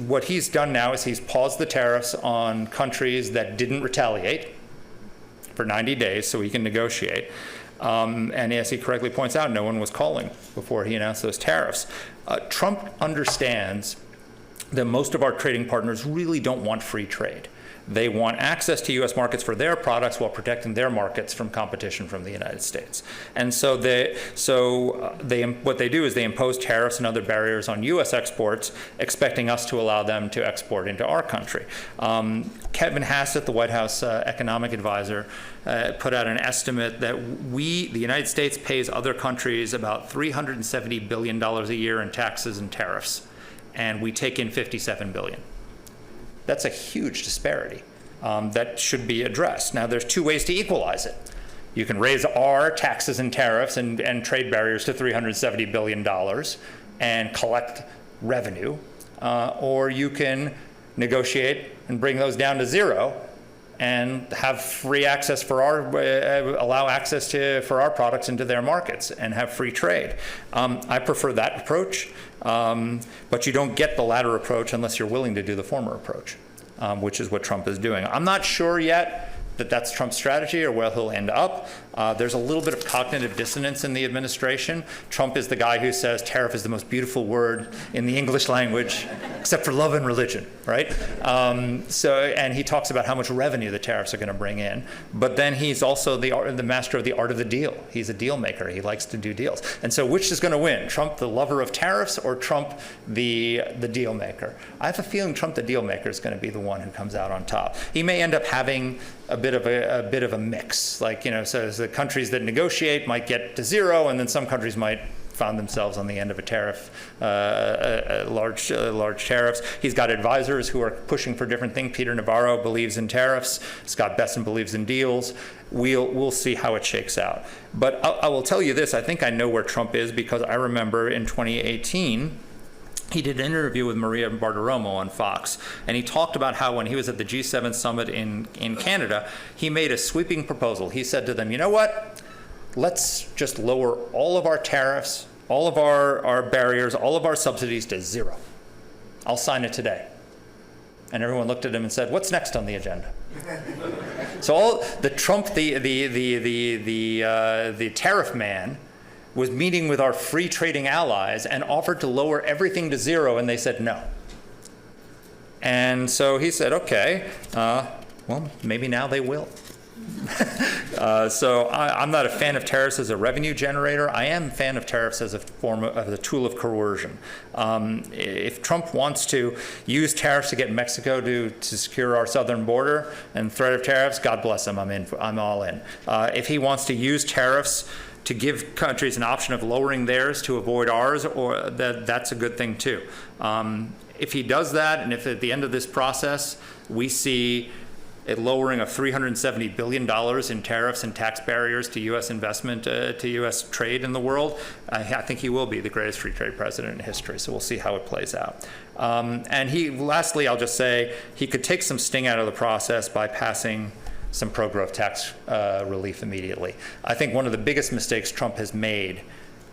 What he's done now is he's paused the tariffs on countries that didn't retaliate for 90 days so he can negotiate. And as he correctly points out, no one was calling before he announced those tariffs. Trump understands that most of our trading partners really don't want free trade. They want access to U.S. markets for their products while protecting their markets from competition from the United States. And so what they do is they impose tariffs and other barriers on U.S. exports, expecting us to allow them to export into our country. Kevin Hassett, the White House economic advisor, put out an estimate that the United States pays other countries about $370 billion a year in taxes and tariffs, and we take in $57 billion. That's a huge disparity that should be addressed. Now, there's 2 ways to equalize it. You can raise our taxes and tariffs and trade barriers to $370 billion and collect revenue, or you can negotiate and bring those down to 0 and have free access allow access for our products into their markets and have free trade. I prefer that approach, but you don't get the latter approach unless you're willing to do the former approach, which is what Trump is doing. I'm not sure yet that that's Trump's strategy or where he'll end up. There's a little bit of cognitive dissonance in the administration. Trump is the guy who says tariff is the most beautiful word in the English language. except for love and religion, right? And he talks about how much revenue the tariffs are going to bring in. But then he's also the master of the art of the deal. He's a deal maker. He likes to do deals. And so which is going to win? Trump, the lover of tariffs, or Trump, the deal maker? I have a feeling Trump, the deal maker, is going to be the one who comes out on top. He may end up having a bit of a mix, like, so the countries that negotiate might get to zero, and then some countries might found themselves on the end of a tariff, large tariffs. He's got advisors who are pushing for different things. Peter Navarro believes in tariffs. Scott Besson believes in deals. We'll see how it shakes out. But I will tell you this, I think I know where Trump is, because I remember in 2018, he did an interview with Maria Bartiromo on Fox, and he talked about how when he was at the G7 summit in Canada, he made a sweeping proposal. He said to them, you know what? Let's just lower all of our tariffs, all of our barriers, all of our subsidies to zero. I'll sign it today. And everyone looked at him and said, what's next on the agenda? So all the Trump, the tariff man, was meeting with our free trading allies and offered to lower everything to zero, and they said no. And so he said, okay, well, maybe now they will. So I'm not a fan of tariffs as a revenue generator. I am a fan of tariffs as a form of a tool of coercion. If Trump wants to use tariffs to get Mexico to secure our southern border and threat of tariffs, God bless him. I'm all in. If he wants to use tariffs to give countries an option of lowering theirs to avoid ours, or that's a good thing too. If he does that, and if at the end of this process we see it lowering of $370 billion in tariffs and tax barriers to U.S. investment, to U.S. trade in the world, I think he will be the greatest free trade president in history. So we'll see how it plays out. And lastly, I'll just say, he could take some sting out of the process by passing some pro-growth tax relief immediately. I think one of the biggest mistakes Trump has made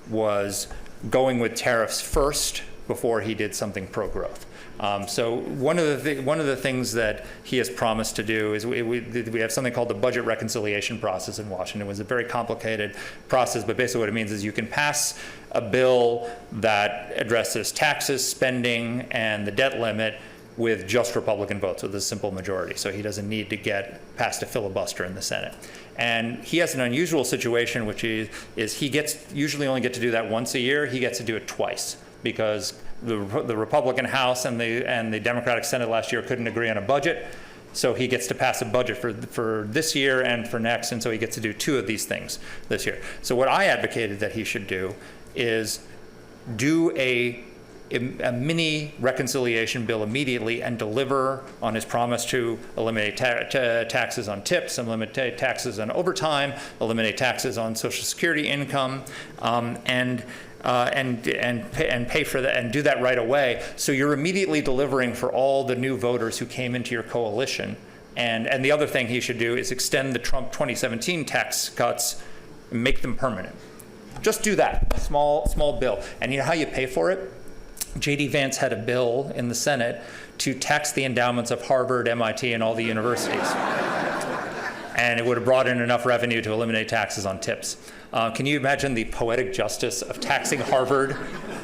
was going with tariffs first before he did something pro-growth. So one of the things that he has promised to do is we have something called the budget reconciliation process in Washington. It was a very complicated process, but basically what it means is you can pass a bill that addresses taxes, spending, and the debt limit with just Republican votes, with a simple majority. So he doesn't need to get past a filibuster in the Senate. And he has an unusual situation, which is he usually only get to do that once a year. He gets to do it twice, because the Republican House and the Democratic Senate last year couldn't agree on a budget. So he gets to pass a budget for this year and for next, and so he gets to do two of these things this year. So what I advocated that he should do is do a mini reconciliation bill immediately and deliver on his promise to eliminate taxes on tips, eliminate taxes on overtime, eliminate taxes on Social Security income, and pay for that, and do that right away. So you're immediately delivering for all the new voters who came into your coalition. And the other thing he should do is extend the Trump 2017 tax cuts and make them permanent. Just do that, small bill. And you know how you pay for it? J.D. Vance had a bill in the Senate to tax the endowments of Harvard, MIT, and all the universities. And it would have brought in enough revenue to eliminate taxes on tips. Can you imagine the poetic justice of taxing Harvard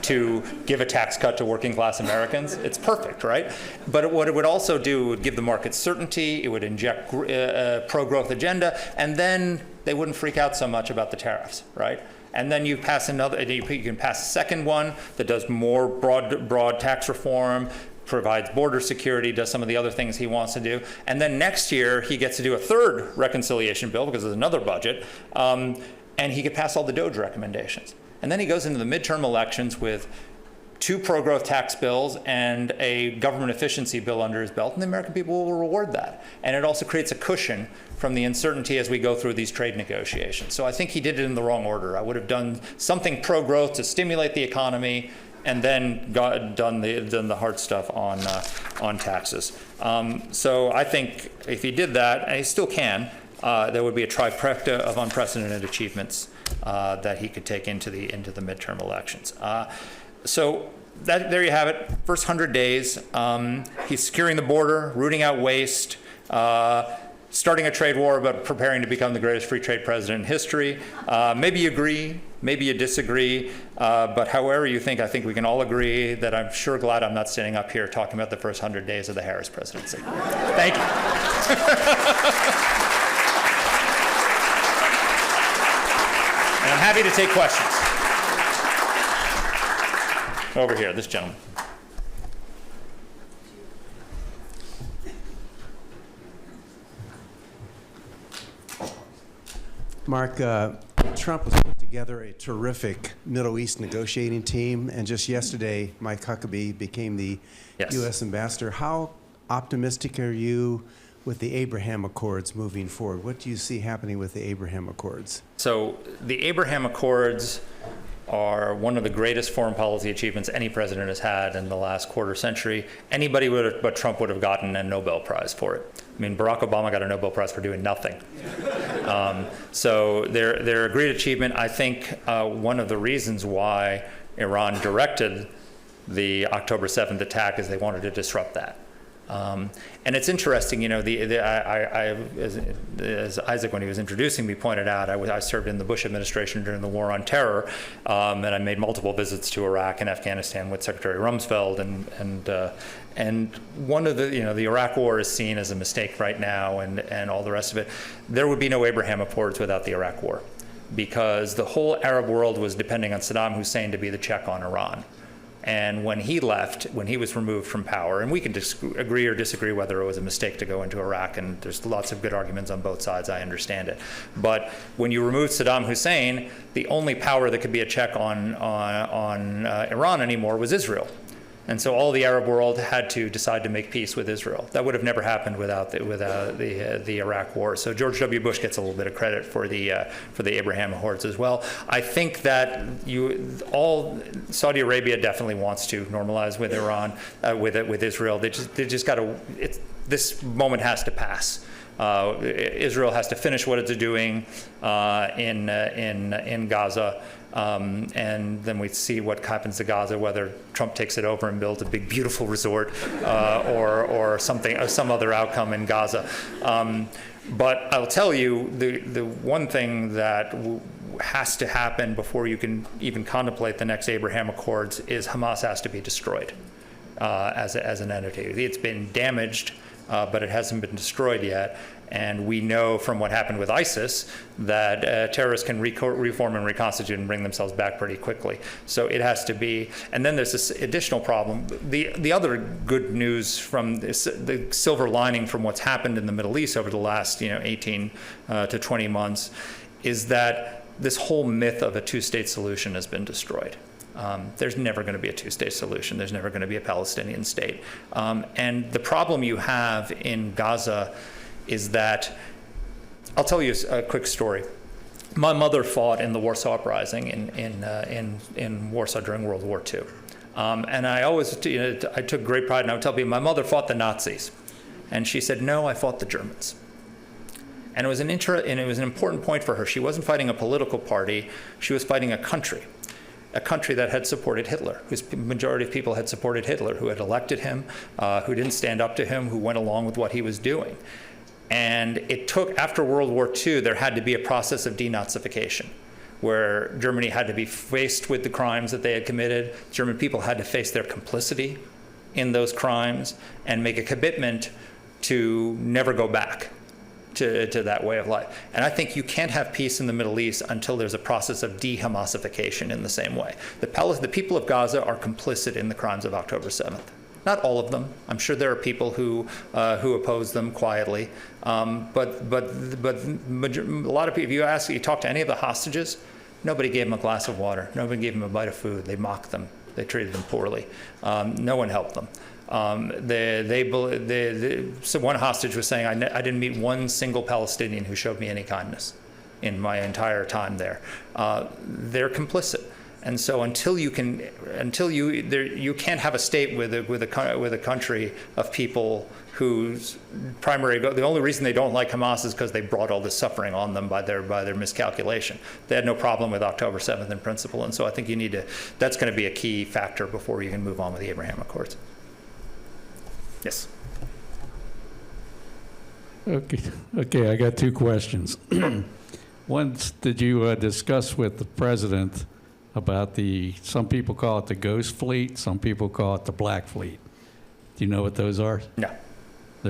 to give a tax cut to working class Americans? It's perfect, right? But what it would also do would give the market certainty, it would inject a pro-growth agenda, and then they wouldn't freak out so much about the tariffs, right? And then you pass you can pass a second one that does more broad tax reform, provides border security, does some of the other things he wants to do. And then next year, he gets to do a third reconciliation bill because there's another budget, and he could pass all the DOGE recommendations. And then he goes into the midterm elections with 2 pro-growth tax bills and a government efficiency bill under his belt, and the American people will reward that. And it also creates a cushion from the uncertainty as we go through these trade negotiations. So I think he did it in the wrong order. I would have done something pro-growth to stimulate the economy, and then done the hard stuff on taxes. So I think if he did that, and he still can, there would be a trifecta of unprecedented achievements that he could take into the midterm elections. So there you have it. First 100 days, he's securing the border, rooting out waste, starting a trade war, but preparing to become the greatest free trade president in history. Maybe you agree, Maybe you disagree, but however you think, I think we can all agree that I'm sure glad I'm not standing up here talking about the first 100 days of the Harris presidency. Thank you. And I'm happy to take questions. Over here, this gentleman. Mark, Trump has put together a terrific Middle East negotiating team, and just yesterday, Mike Huckabee became the Yes. U.S. ambassador. How optimistic are you with the Abraham Accords moving forward? What do you see happening with the Abraham Accords? So the Abraham Accords are one of the greatest foreign policy achievements any president has had in the last quarter century. Anybody but Trump would have gotten a Nobel Prize for it. I mean, Barack Obama got a Nobel Prize for doing nothing. So they're a great achievement. I think one of the reasons why Iran directed the October 7th attack is they wanted to disrupt that. And it's interesting, you know, as Isaac, when he was introducing me, pointed out, I served in the Bush administration during the war on terror, and I made multiple visits to Iraq and Afghanistan with Secretary Rumsfeld, and one of the, you know, the Iraq war is seen as a mistake right now, and all the rest of it. There would be no Abraham Accords without the Iraq war, because the whole Arab world was depending on Saddam Hussein to be the check on Iran. And when he left, when he was removed from power, and we can agree or disagree whether it was a mistake to go into Iraq, and there's lots of good arguments on both sides, I understand it. But when you removed Saddam Hussein, the only power that could be a check on Iran anymore was Israel. And so all the Arab world had to decide to make peace with Israel. That would have never happened without the Iraq war. So George W. Bush gets a little bit of credit for the Abraham Accords as well. I think that Saudi Arabia definitely wants to normalize with Iran, with Israel. They just got to. This moment has to pass. Israel has to finish what it's doing in Gaza. And then we see what happens to Gaza, whether Trump takes it over and builds a big, beautiful resort, or some other outcome in Gaza. But I'll tell you, the one thing that has to happen before you can even contemplate the next Abraham Accords is Hamas has to be destroyed as an entity. It's been damaged, but it hasn't been destroyed yet. And we know from what happened with ISIS that terrorists can reform and reconstitute and bring themselves back pretty quickly. So it has to be. And then there's this additional problem. The other good news from this, the silver lining from what's happened in the Middle East over the last 18 to 20 months is that this whole myth of a two-state solution has been destroyed. There's never going to be a two-state solution. There's never going to be a Palestinian state. And the problem you have in Gaza is that, I'll tell you a quick story. My mother fought in the Warsaw Uprising in Warsaw during World War II. And I always, I took great pride, and I would tell people, my mother fought the Nazis. And she said, no, I fought the Germans. And it was an important point for her. She wasn't fighting a political party, she was fighting a country that had supported Hitler, whose majority of people had supported Hitler, who had elected him, who didn't stand up to him, who went along with what he was doing. And it took, after World War II, there had to be a process of denazification, where Germany had to be faced with the crimes that they had committed. German people had to face their complicity in those crimes and make a commitment to never go back to that way of life. And I think you can't have peace in the Middle East until there's a process of de-Hamasification in the same way. The people of Gaza are complicit in the crimes of October 7th. Not all of them. I'm sure there are people who oppose them quietly. But a lot of people, if you talk to any of the hostages, nobody gave them a glass of water. Nobody gave them a bite of food. They mocked them. They treated them poorly. No one helped them. So one hostage was saying, I didn't meet one single Palestinian who showed me any kindness in my entire time there. They're complicit. And so you can't have a state with a country of people whose primary goal, the only reason they don't like Hamas is because they brought all this suffering on them by their miscalculation. They had no problem with October 7th in principle, and so I think that's going to be a key factor before you can move on with the Abraham Accords. Yes. Okay, I got two questions. Once did you discuss with the president about some people call it the ghost fleet, some people call it the black fleet? Do you know what those are? No.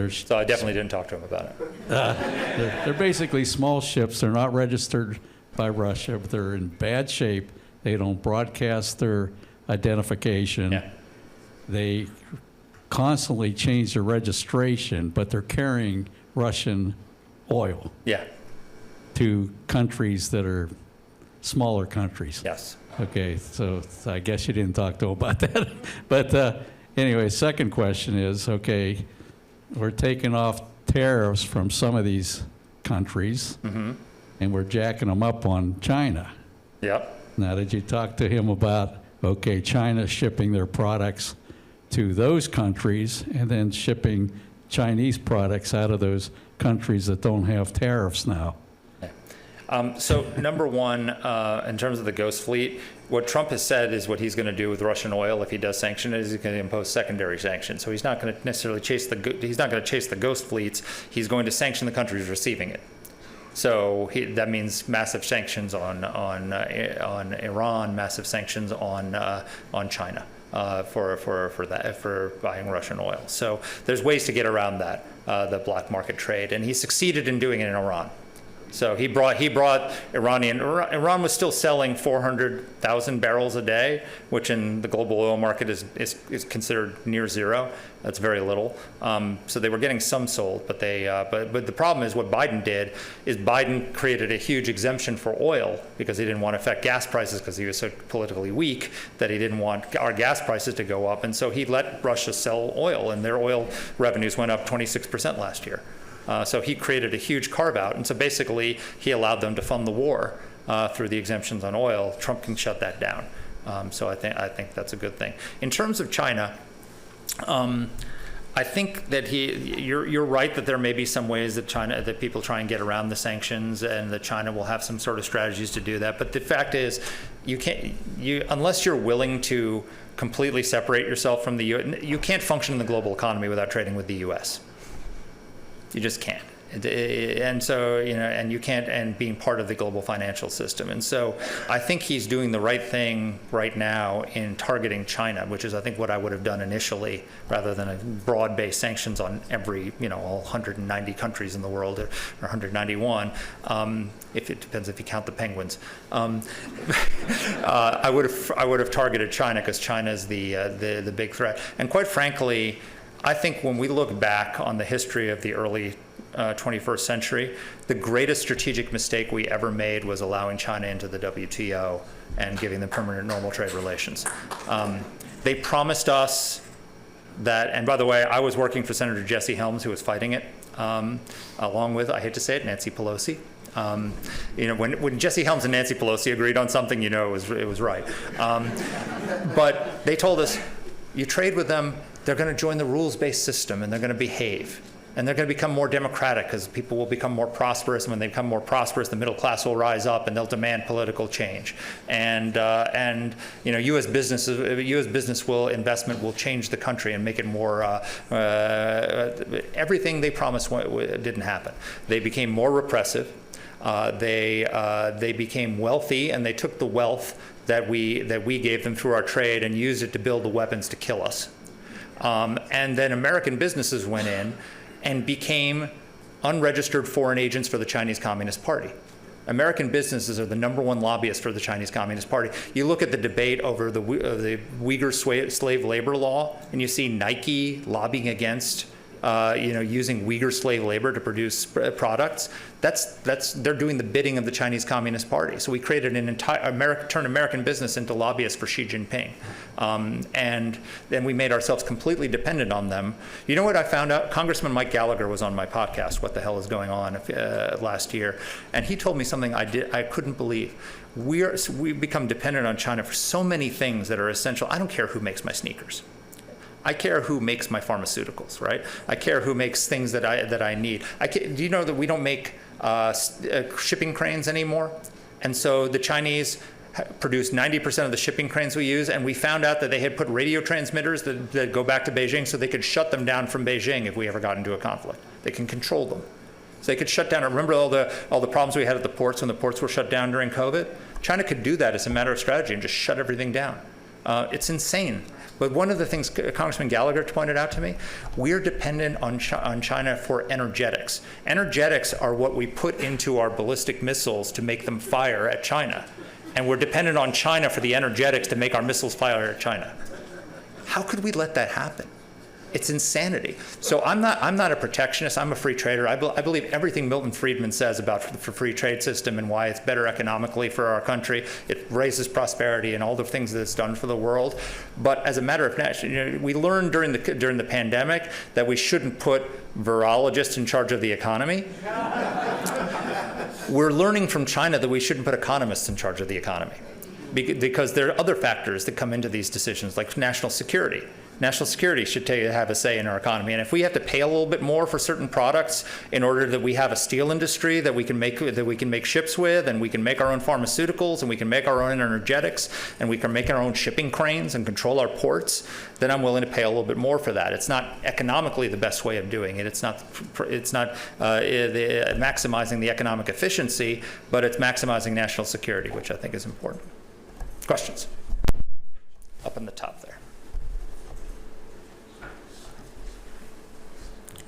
So I definitely didn't talk to him about it. They're basically small ships. They're not registered by Russia, but they're in bad shape. They don't broadcast their identification. Yeah. They constantly change their registration, but they're carrying Russian oil Yeah. to countries that are smaller countries. Yes. Okay, so I guess you didn't talk to him about that. But anyway, second question is, okay, we're taking off tariffs from some of these countries, and we're jacking them up on China. Yep. Now, did you talk to him about, okay, China shipping their products to those countries and then shipping Chinese products out of those countries that don't have tariffs now? So number one, in terms of the ghost fleet, what Trump has said is what he's going to do with Russian oil if he does sanction it is he's going to impose secondary sanctions. So he's not going to necessarily chase the ghost fleets. He's going to sanction the countries receiving it. So that means massive sanctions on Iran, massive sanctions on China for buying Russian oil. So there's ways to get around that, the black market trade, and he succeeded in doing it in Iran. So he brought Iran was still selling 400,000 barrels a day, which in the global oil market is considered near zero. That's very little. So they were getting some sold, but but the problem is what Biden did is Biden created a huge exemption for oil because he didn't want to affect gas prices because he was so politically weak that he didn't want our gas prices to go up. And so he let Russia sell oil, and their oil revenues went up 26% last year. So he created a huge carve-out, and so basically he allowed them to fund the war through the exemptions on oil. Trump can shut that down. So I think that's a good thing. In terms of China, I think that you're right that there may be some ways that people try and get around the sanctions, and that China will have some sort of strategies to do that. But the fact is, unless you're willing to completely separate yourself from the U.S., you can't function in the global economy without trading with the U.S. You just can't. And so, and you can't, and being part of the global financial system. And so I think he's doing the right thing right now in targeting China, which is, I think, what I would have done initially, rather than a broad-based sanctions on all 190 countries in the world, or 191, if it depends if you count the penguins. I would have targeted China, because China is the big threat. And quite frankly, I think when we look back on the history of the early 21st century, the greatest strategic mistake we ever made was allowing China into the WTO and giving them permanent normal trade relations. They promised us that, and by the way, I was working for Senator Jesse Helms, who was fighting it, along with, I hate to say it, Nancy Pelosi. When Jesse Helms and Nancy Pelosi agreed on something, it was right. But they told us, you trade with them, they're going to join the rules-based system, and they're going to behave. And they're going to become more democratic, because people will become more prosperous. And when they become more prosperous, the middle class will rise up, and they'll demand political change. And U.S. investment will change the country and make it more. Everything they promised didn't happen. They became more repressive. They became wealthy, and they took the wealth that we gave them through our trade and used it to build the weapons to kill us. And then American businesses went in and became unregistered foreign agents for the Chinese Communist Party. American businesses are the #1 lobbyists for the Chinese Communist Party. You look at the debate over the Uyghur slave labor law, and you see Nike lobbying against using Uyghur slave labor to produce products. They're doing the bidding of the Chinese Communist Party. So we created an turned American business into lobbyists for Xi Jinping. And then we made ourselves completely dependent on them. You know what I found out? Congressman Mike Gallagher was on my podcast, What the Hell is Going On, last year. And he told me something I couldn't believe. We become dependent on China for so many things that are essential. I don't care who makes my sneakers. I care who makes my pharmaceuticals, right? I care who makes things that I need. Do you know that we don't make shipping cranes anymore? And so the Chinese produce 90% of the shipping cranes we use, and we found out that they had put radio transmitters that go back to Beijing so they could shut them down from Beijing if we ever got into a conflict. They can control them. So they could shut down. Remember all the problems we had at the ports when the ports were shut down during COVID? China could do that as a matter of strategy and just shut everything down. It's insane. But one of the things Congressman Gallagher pointed out to me, we're dependent on China for energetics. Energetics are what we put into our ballistic missiles to make them fire at China. And we're dependent on China for the energetics to make our missiles fire at China. How could we let that happen? It's insanity. So I'm not a protectionist. I'm a free trader. I believe everything Milton Friedman says about the free trade system and why it's better economically for our country. It raises prosperity and all the things that it's done for the world. But as a matter of fact, we learned during the pandemic that we shouldn't put virologists in charge of the economy. We're learning from China that we shouldn't put economists in charge of the economy, because there are other factors that come into these decisions, like national security. National security should have a say in our economy. And if we have to pay a little bit more for certain products in order that we have a steel industry that we can make ships with, and we can make our own pharmaceuticals, and we can make our own energetics, and we can make our own shipping cranes and control our ports, then I'm willing to pay a little bit more for that. It's not economically the best way of doing it. It's not maximizing the economic efficiency, but it's maximizing national security, which I think is important. Questions? Up in the top there.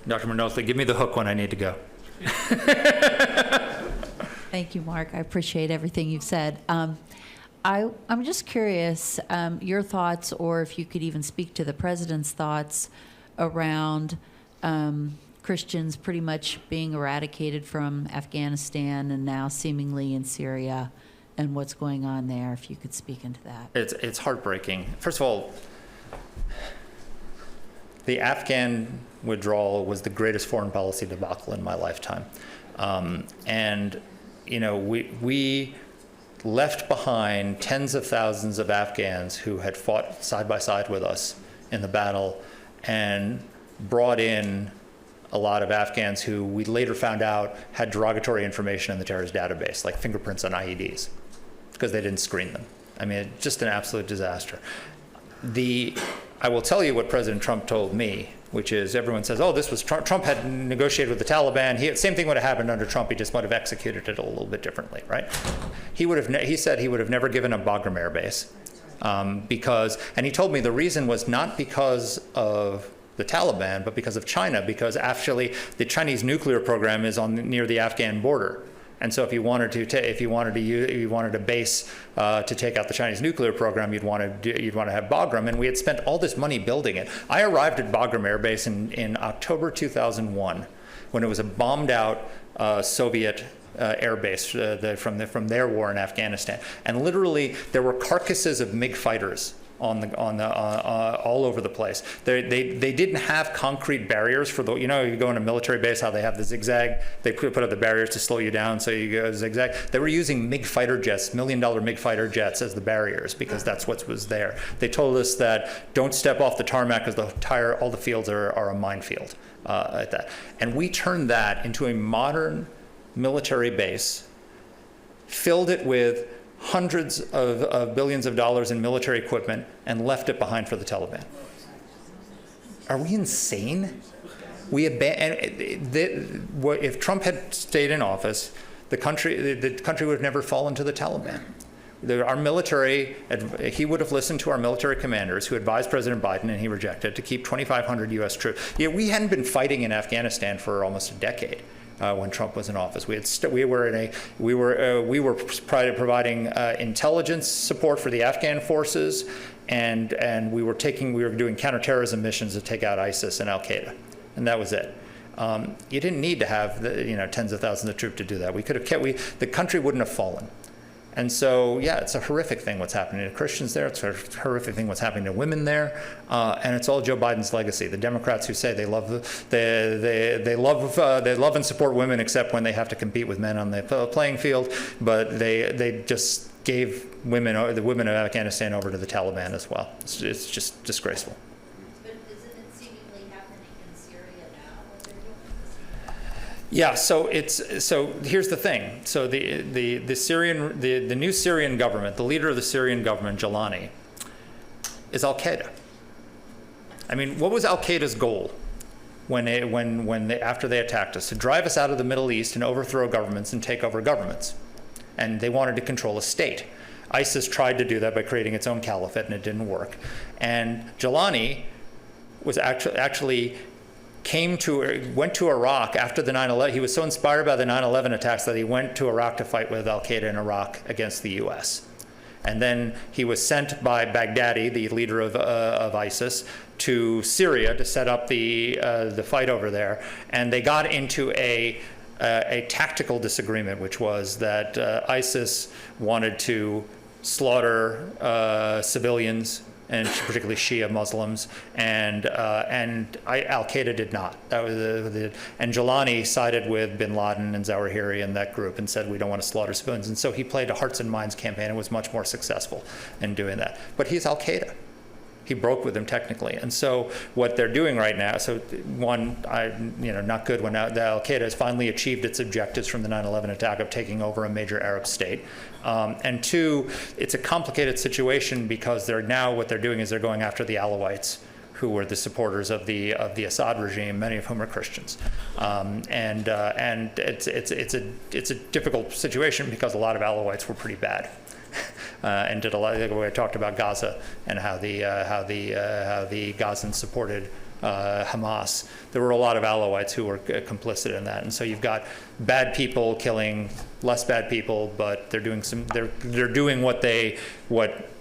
Dr. Minotti, give me the hook when I need to go. Thank you, Mark. I appreciate everything you've said. I'm just curious, your thoughts, or if you could even speak to the president's thoughts around Christians pretty much being eradicated from Afghanistan and now seemingly in Syria, and what's going on there, if you could speak into that. It's heartbreaking. First of all, the Afghan withdrawal was the greatest foreign policy debacle in my lifetime. And, we left behind tens of thousands of Afghans who had fought side by side with us in the battle, and brought in a lot of Afghans who we later found out had derogatory information in the terrorist database, like fingerprints on IEDs, because they didn't screen them. I mean, just an absolute disaster. I will tell you what President Trump told me, which is everyone says, oh, this was Trump had negotiated with the Taliban. Same thing would have happened under Trump. He just might have executed it a little bit differently, right? He said he would have never given up Bagram Air Base and he told me the reason was not because of the Taliban, but because of China, because actually the Chinese nuclear program is near the Afghan border. And so if you wanted a base to take out the Chinese nuclear program, you'd want to have Bagram, and we had spent all this money building it. I arrived at Bagram Air Base in October 2001, when it was a bombed-out Soviet air base from their war in Afghanistan, and literally there were carcasses of MiG fighters all over the place. They didn't have concrete barriers for you go in a military base, how they have the zigzag, they put up the barriers to slow you down, so you go zigzag. They were using MiG fighter jets, $1 million MiG fighter jets as the barriers, because that's what was there. They told us that don't step off the tarmac because all the fields are a minefield at that. And we turned that into a modern military base, filled it with hundreds of billions of dollars in military equipment, and left it behind for the Taliban. Are we insane? If Trump had stayed in office, the country would have never fallen to the Taliban. Our military, he would have listened to our military commanders who advised President Biden, and he rejected, to keep 2,500 U.S. troops. We hadn't been fighting in Afghanistan for almost a decade. When Trump was in office, we were providing intelligence support for the Afghan forces, and we were doing counterterrorism missions to take out ISIS and Al Qaeda, and that was it. You didn't need to have tens of thousands of troops to do that. The country wouldn't have fallen. And so, yeah, it's a horrific thing what's happening to Christians there. It's a horrific thing what's happening to women there, and it's all Joe Biden's legacy. The Democrats who say they love and support women, except when they have to compete with men on the playing field, but they just gave the women of Afghanistan over to the Taliban as well. It's just disgraceful. Yeah, so here's the thing. So the new Syrian government, the leader of the Syrian government, Jalani, is Al Qaeda. I mean, what was Al Qaeda's goal? after they attacked us, to drive us out of the Middle East and overthrow governments and take over governments. And they wanted to control a state. ISIS tried to do that by creating its own caliphate, and it didn't work. And Jilani was actually went to Iraq after the 9/11. He was so inspired by the 9/11 attacks that he went to Iraq to fight with Al-Qaeda in Iraq against the US. And then he was sent by Baghdadi, the leader of ISIS, to Syria to set up the fight over there. And they got into a tactical disagreement, which was that ISIS wanted to slaughter civilians, and particularly Shia Muslims, and Al-Qaeda did not. That was and Jilani sided with bin Laden and Zawahiri and that group and said, we don't want to slaughter civilians. And so he played a hearts and minds campaign and was much more successful in doing that. But he's Al-Qaeda. He broke with them technically. And so what they're doing right now, so one, not good when the Al-Qaeda has finally achieved its objectives from the 9/11 attack of taking over a major Arab state. And two, it's a complicated situation because what they're doing is they're going after the Alawites, who were the supporters of the Assad regime, many of whom are Christians. And it's a difficult situation because a lot of Alawites were pretty bad. And did a lot. We talked about Gaza and how the Gazans supported Hamas. There were a lot of Alawites who were complicit in that, and so you've got bad people killing less bad people, but they're doing what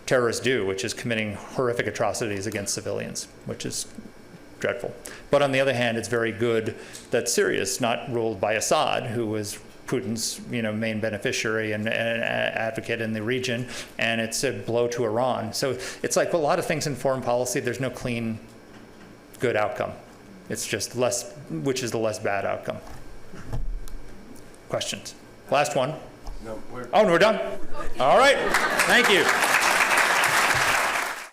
terrorists do, which is committing horrific atrocities against civilians, which is dreadful. But on the other hand, it's very good that Syria is not ruled by Assad, who was Putin's main beneficiary and advocate in the region, and it's a blow to Iran. So it's like a lot of things in foreign policy, there's no clean, good outcome. It's just which is the less bad outcome. Questions? Last one. No, we're done? All right. Thank you.